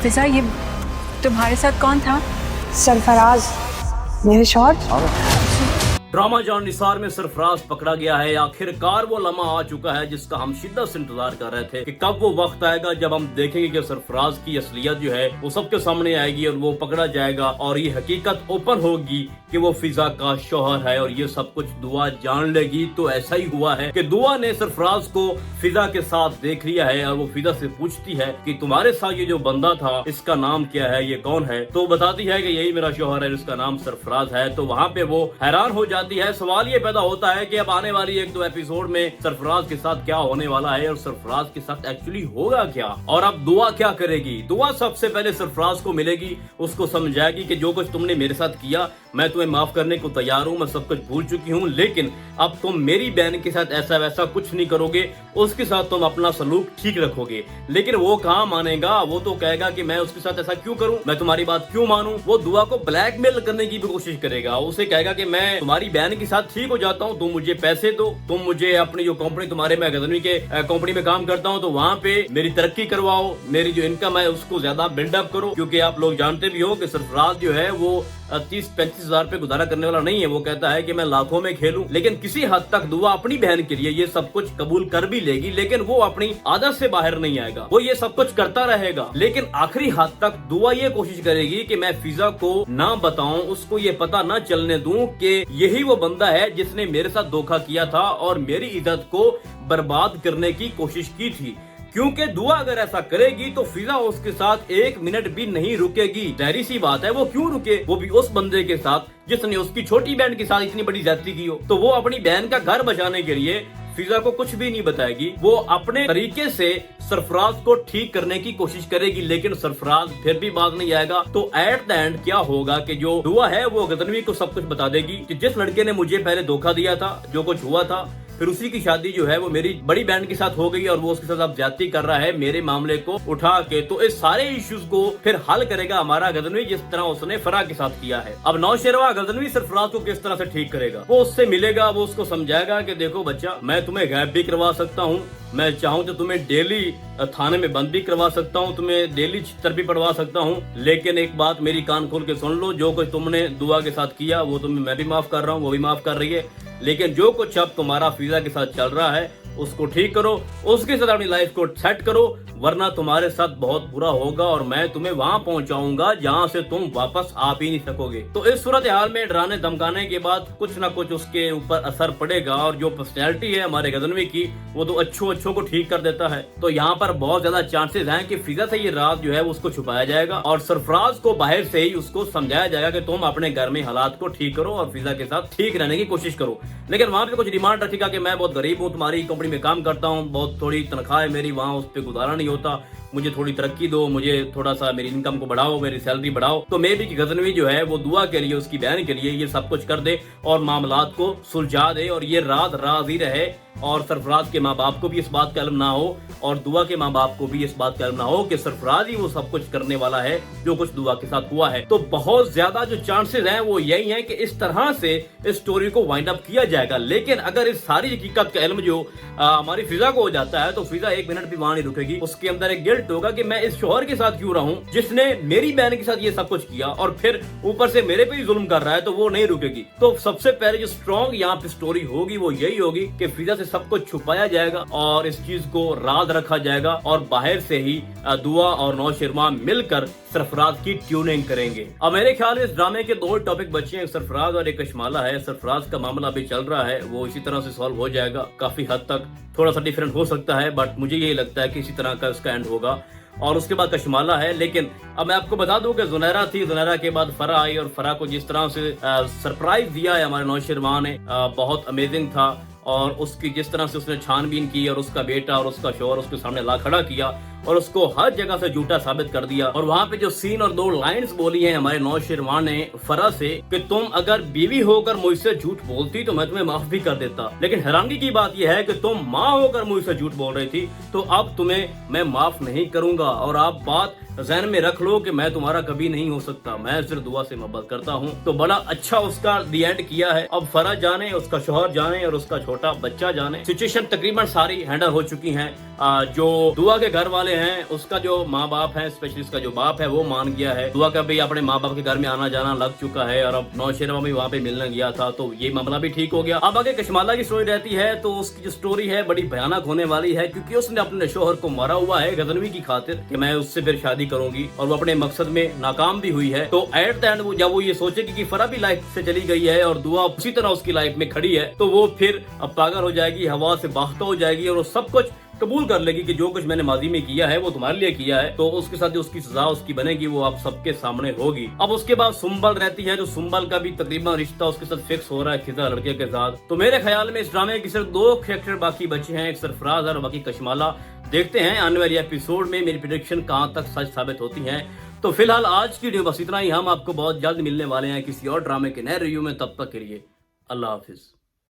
फिजा, ये तुम्हारे साथ कौन था? सरफराज, मेरे शौहर। ड्रामा जान निसार में सरफराज पकड़ा गया है। आखिरकार वो लम्हा आ चुका है जिसका हम शिद्दत से इंतजार कर रहे थे कि कब वो वक्त आएगा जब हम देखेंगे कि सरफराज की असलियत जो है वो सबके सामने आएगी और वो पकड़ा जाएगा और ये हकीकत ओपन होगी कि वो फिजा का शौहर है। और ये सब कुछ दुआ जान लेगी। तो ऐसा ही हुआ है कि दुआ ने सरफराज को फिजा के साथ देख लिया है और वो फिजा से पूछती है कि तुम्हारे साथ ये जो बंदा था इसका नाम क्या है, ये कौन है? तो बताती है कि यही मेरा शौहर है, इसका नाम सरफराज है। तो वहाँ पे वो हैरान हो जाती है। सवाल ये पैदा होता है कि अब आने वाली 1-2 एपिसोड में सरफराज के साथ क्या होने वाला है और सरफराज के साथ एक्चुअली होगा क्या, और अब दुआ क्या करेगी। दुआ सबसे पहले सरफराज को मिलेगी, उसको समझाएगी कि जो कुछ तुमने मेरे साथ किया मैं तुम्हें माफ करने को तैयार हूँ, मैं सब कुछ भूल चुकी हूँ, लेकिन अब तुम मेरी बहन के साथ ऐसा वैसा कुछ नहीं करोगे, उसके साथ तुम अपना सलूक ठीक रखोगे। लेकिन वो कहाँ मानेगा, वो तो कहेगा कि मैं उसके साथ ऐसा क्यों करूँ, मैं तुम्हारी बात क्यों मानूं। वो दुआ को ब्लैकमेल करने की भी कोशिश करेगा। उसे कहेगा कि मैं तुम्हारी बहन के साथ ठीक हो जाता हूँ, तुम मुझे पैसे दो, तुम मुझे अपनी जो कंपनी, तुम्हारे मैं गजनवी के कंपनी में काम करता हूँ, तो वहाँ पे मेरी तरक्की करवाओ, मेरी जो इनकम है उसको ज्यादा बिल्डअप करो। क्योंकि आप लोग जानते भी हो कि सरफराज जो है वो 30-35 हजार पे गुजारा करने वाला नहीं है। वो कहता है कि मैं लाखों में खेलूं। लेकिन किसी हद तक दुआ अपनी बहन के लिए ये सब कुछ कबूल कर भी लेगी, लेकिन वो अपनी आदत से बाहर नहीं आएगा। वो ये सब कुछ करता रहेगा, लेकिन आखिरी हद तक दुआ ये कोशिश करेगी कि मैं फिजा को ना बताऊं, उसको ये पता ना चलने दूं कि यही वो बंदा है जिसने मेरे साथ धोखा किया था और मेरी इज्जत को बर्बाद करने की कोशिश की थी। क्योंकि दुआ अगर ऐसा करेगी तो फिजा उसके साथ 1 मिनट भी नहीं रुकेगी। जाहिर सी बात है, वो क्यों रुके, वो भी उस बंदे के साथ जिसने उसकी छोटी बहन के साथ इतनी बड़ी ज्यादती की हो। तो वो अपनी बहन का घर बचाने के लिए फिजा को कुछ भी नहीं बताएगी। वो अपने तरीके से सरफराज को ठीक करने की कोशिश करेगी, लेकिन सरफराज फिर भी बाज नहीं आएगा। तो एट द एंड क्या होगा कि जो दुआ है वो गजनवी को सब कुछ बता देगी कि जिस लड़के ने मुझे पहले धोखा दिया था, जो कुछ हुआ था, फिर उसी की शादी जो है वो मेरी बड़ी बहन के साथ हो गई और वो उसके साथ अब ज्यादती कर रहा है मेरे मामले को उठा के। तो इस सारे इश्यूज को फिर हल करेगा हमारा गजनवी, जिस तरह उसने फरा के साथ किया है। अब नौशेरवा गजनवी सरफराज को किस तरह से ठीक करेगा, वो उससे मिलेगा, वो उसको समझाएगा कि देखो बच्चा, मैं तुम्हें गायब भी करवा सकता हूँ, मैं चाहूँ तो तुम्हें डेली थाने में बंद भी करवा सकता हूँ, तुम्हें डेली चित्तर भी पढ़वा सकता हूँ, लेकिन एक बात मेरी कान खोल के सुन लो, जो कुछ तुमने दुआ के साथ किया वो तुम्हें मैं भी माफ कर रहा हूँ, वो भी माफ कर रही है, लेकिन जो कुछ अब तुम्हारा फिजा के साथ चल रहा है उसको ठीक करो, उसके साथ अपनी लाइफ को सेट करो, वरना तुम्हारे साथ बहुत बुरा होगा और मैं तुम्हें वहां पहुंचाऊंगा जहां से तुम वापस आ भी नहीं सकोगे। तो इस सूरत हाल में डराने धमकाने के बाद कुछ ना कुछ उसके ऊपर असर पड़ेगा और जो पर्सनैलिटी है हमारे गजनवी की वो तो अच्छों को ठीक कर देता है। तो यहाँ पर बहुत ज्यादा चांसेस हैं कि फिजा से ये राज जो है उसको छुपाया जाएगा और सरफराज को बाहर से ही उसको समझाया जाएगा कि तुम अपने घर में हालात को ठीक करो और फिजा के साथ ठीक रहने की कोशिश करो। लेकिन वहां पे कुछ डिमांड रखेगा कि मैं बहुत गरीब हूँ, तुम्हारी कंपनी में काम करता हूँ, बहुत थोड़ी तनख्वाह है मेरी, वहाँ उस पर गुजारा नहीं होता, मुझे थोड़ी तरक्की दो, मुझे थोड़ा सा मेरी इनकम को बढ़ाओ, मेरी सैलरी बढ़ाओ। तो मे बी की गजनवी जो है वो दुआ के लिए, उसकी बहन के लिए ये सब कुछ कर दे और मामलात को सुलझा दे और ये राज ही रहे और सरफराज के माँ बाप को भी इस बात का इल्म ना हो और दुआ के माँ बाप को भी इस बात का इल्म ना हो कि सरफराज ही वो सब कुछ करने वाला है जो कुछ दुआ के साथ हुआ है। तो बहुत ज्यादा जो चांसेस हैं वो यही हैं कि इस तरह से इस स्टोरी को वाइंड अप किया जाएगा। लेकिन अगर इस सारी हकीकत का इल्म जो हमारी फिजा को हो जाता है तो फिजा 1 मिनट भी वहां नहीं रुकेगी। उसके अंदर एक गिल्ट होगा कि मैं इस शोहर के साथ क्यों रहूं जिसने मेरी बहन के साथ ये सब कुछ किया और फिर ऊपर से मेरे पे ही जुल्म कर रहा है, तो वो नहीं रुकेगी। तो सबसे पहले जो स्ट्रॉन्ग यहाँ पे स्टोरी होगी वो यही होगी कि फिजा से सब कुछ छुपाया जाएगा और इस चीज को राज रखा जाएगा और बाहर से ही दुआ और नौशेरवा मिलकर सरफराज की ट्यूनिंग करेंगे। अब मेरे ख्याल में इस ड्रामे के 2 टॉपिक बचे हैं, एक सरफराज और एक कशमाला है। सरफराज का मामला अभी चल रहा है, वो इसी तरह से सॉल्व हो जाएगा, काफी हद तक थोड़ा सा डिफरेंट हो सकता है, बट मुझे यही लगता है कि इसी तरह का इसका एंड होगा। और उसके बाद कशमाला है। लेकिन अब मैं आपको बता दूं कि जुनैरा थी, जुनैरा के बाद फरा आई और फरा को जिस तरह से सरप्राइज दिया है हमारे नौशेरवा ने, बहुत अमेजिंग था। और उसकी जिस तरह से उसने छानबीन की और उसका बेटा और उसका शौहर उसके सामने ला खड़ा किया और उसको हर जगह से झूठा साबित कर दिया। और वहाँ पे जो सीन और 2 लाइंस बोली हैं हमारे नौशेरवा ने फरा से कि तुम अगर बीवी होकर मुझसे झूठ बोलती तो मैं तुम्हें माफ भी कर देता, लेकिन हैरानी की बात यह है कि तुम माँ होकर मुझसे झूठ बोल रही थी, तो अब तुम्हें मैं माफ नहीं करूंगा। और आप बात ज़हन में रख लो कि मैं तुम्हारा कभी नहीं हो सकता, मैं सिर्फ दुआ से मोहब्बत करता हूँ। तो बड़ा अच्छा उसका दी एंड किया है। अब फरा जाने, उसका शौहर जाने और उसका छोटा बच्चा जाने, सिचुएशन तकरीबन सारी हैंडल हो चुकी हैं। जो दुआ के घर वाले वाले हैं उसका जो माँ बाप है, स्पेशली इसका जो बाप है वो मान गया है। दुआ का भी अपने माँ बाप के घर में आना जाना लग चुका है और अब नौशेरा भी वहाँ पे मिलने गया था, तो ये मामला भी ठीक हो गया। अब आगे कशमाला की स्टोरी रहती है, तो उसकी जो स्टोरी है बड़ी भयानक होने वाली है, क्योंकि उसने अपने शोहर को मारा हुआ है गजनवी की खातिर कि मैं उससे फिर शादी करूंगी, और वो अपने मकसद में नाकाम भी हुई है। तो एट द एंड जब वो ये सोचेगी कि फरा भी लाइफ से चली गई है और दुआ उसी तरह उसकी लाइफ में खड़ी है, तो वो फिर अब पागल हो जाएगी, हवा से बाख्ता हो जाएगी और वो सब कुछ कबूल कर लेगी कि जो कुछ मैंने माजी में किया है वो तुम्हारे लिए किया है। तो उसके साथ जो उसकी सजा उसकी बनेगी वो आप सबके सामने होगी। अब उसके बाद सुंबल रहती है, जो सुंबल का भी तकरीबन रिश्ता उसके साथ फिक्स हो रहा है खिजा लड़के के साथ। तो मेरे ख्याल में इस ड्रामे के सिर्फ 2 कैरेक्टर बाकी बचे हैं, एक सरफराज और बाकी कशमाला। देखते हैं आने वाली एपिसोड में मेरी प्रेडिक्शन कहां तक सच साबित होती है। तो फिलहाल आज की वीडियो बस इतना ही। हम आपको बहुत जल्द मिलने वाले हैं किसी और ड्रामे के नए रिव्यू में। तब तक के लिए अल्लाह हाफिज।